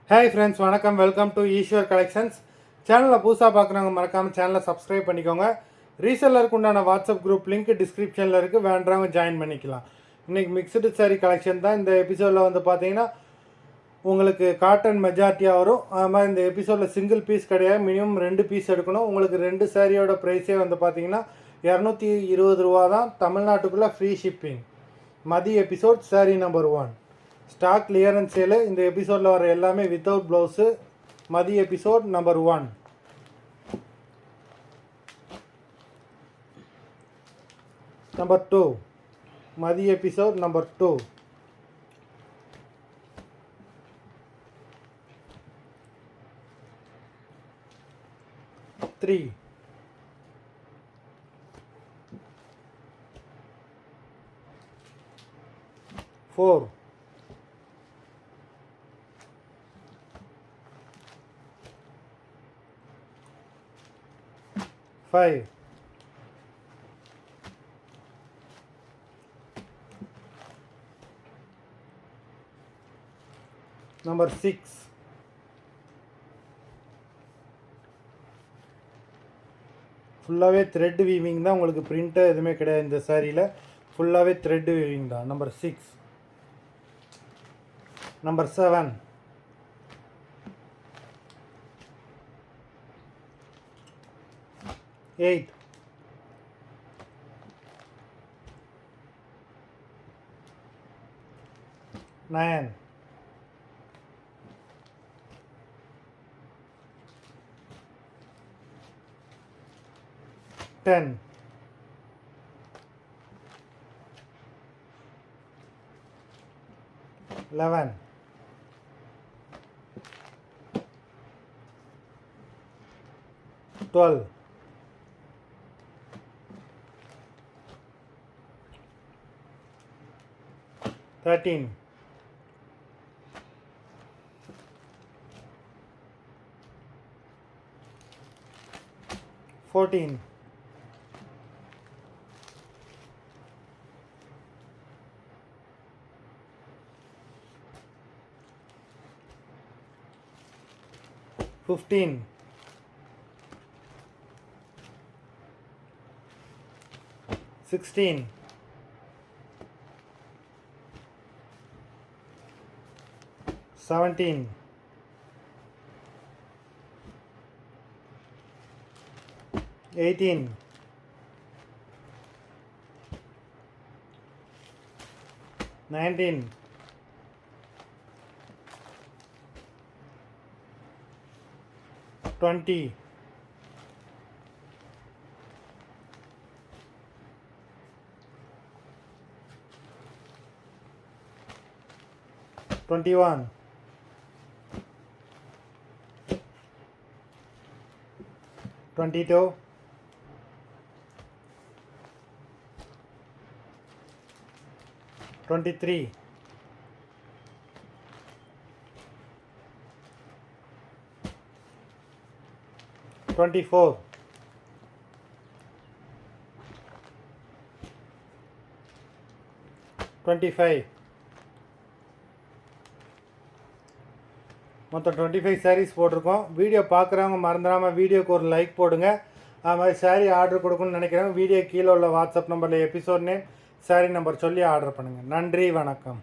Hi friends, வணக்கம். Welcome to Eswar collections. சேனலில் புதுசாக பார்க்குறவங்க மறக்காமல் சேனலை சப்ஸ்கிரைப் பண்ணிக்கோங்க. ரீசெல்லருக்கு உண்டான வாட்ஸ்அப் குரூப் லிங்க் டிஸ்கிரிப்ஷனில் இருக்குது, வேண்டவங்க ஜாயின் பண்ணிக்கலாம். இன்றைக்கி மிக்சடு சாரீ கலெக்ஷன் தான். இந்த எபிசோடில் வந்து பார்த்தீங்கன்னா உங்களுக்கு காட்டன் மெஜாரிட்டியாக வரும். அது மாதிரி இந்த எபிசோடில் சிங்கிள் பீஸ் கிடையாது, மினிமம் 2 பீஸ் எடுக்கணும். உங்களுக்கு 2 சாரியோட ப்ரைஸே வந்து பார்த்தீங்கன்னா 220 ரூபா தான். தமிழ்நாட்டுக்குள்ளே ஃப்ரீ ஷிப்பிங். மதிய episode sari number 1 stock clearance sale. இந்த எபிசோடில் வர எல்லாமே வித்தவுட் ப்ளவுஸு. மதிய எபிசோட் நம்பர் 1. நம்பர் 2 மதிய எபிசோட் நம்பர் 2. 3 4 5 நம்பர் 6 ஃபுல்லாகவே த்ரெட் வீவிங் தான். உங்களுக்கு பிரிண்ட்டு எதுவுமே கிடையாது இந்த சாரியில். ஃபுல்லாகவே த்ரெட் வீவிங் தான். நம்பர் 6. நம்பர் 7 8 9 10 11 12 13 14 15 16 17 18 19 20 21 22 23 24 25 மொத்தம் 25 சாரீஸ் போட்டிருக்கோம். வீடியோ பார்க்குறவங்க மறந்துடாமல் வீடியோக்கு ஒரு லைக் போடுங்க. அது மாதிரி சாரீ ஆர்டர் கொடுக்கணும்னு நினைக்கிறவங்க வீடியோ கீழே உள்ள வாட்ஸ்அப் நம்பரில் எபிசோட் நேம் சாரீ நம்பர் சொல்லி ஆர்டர் பண்ணுங்கள். நன்றி, வணக்கம்.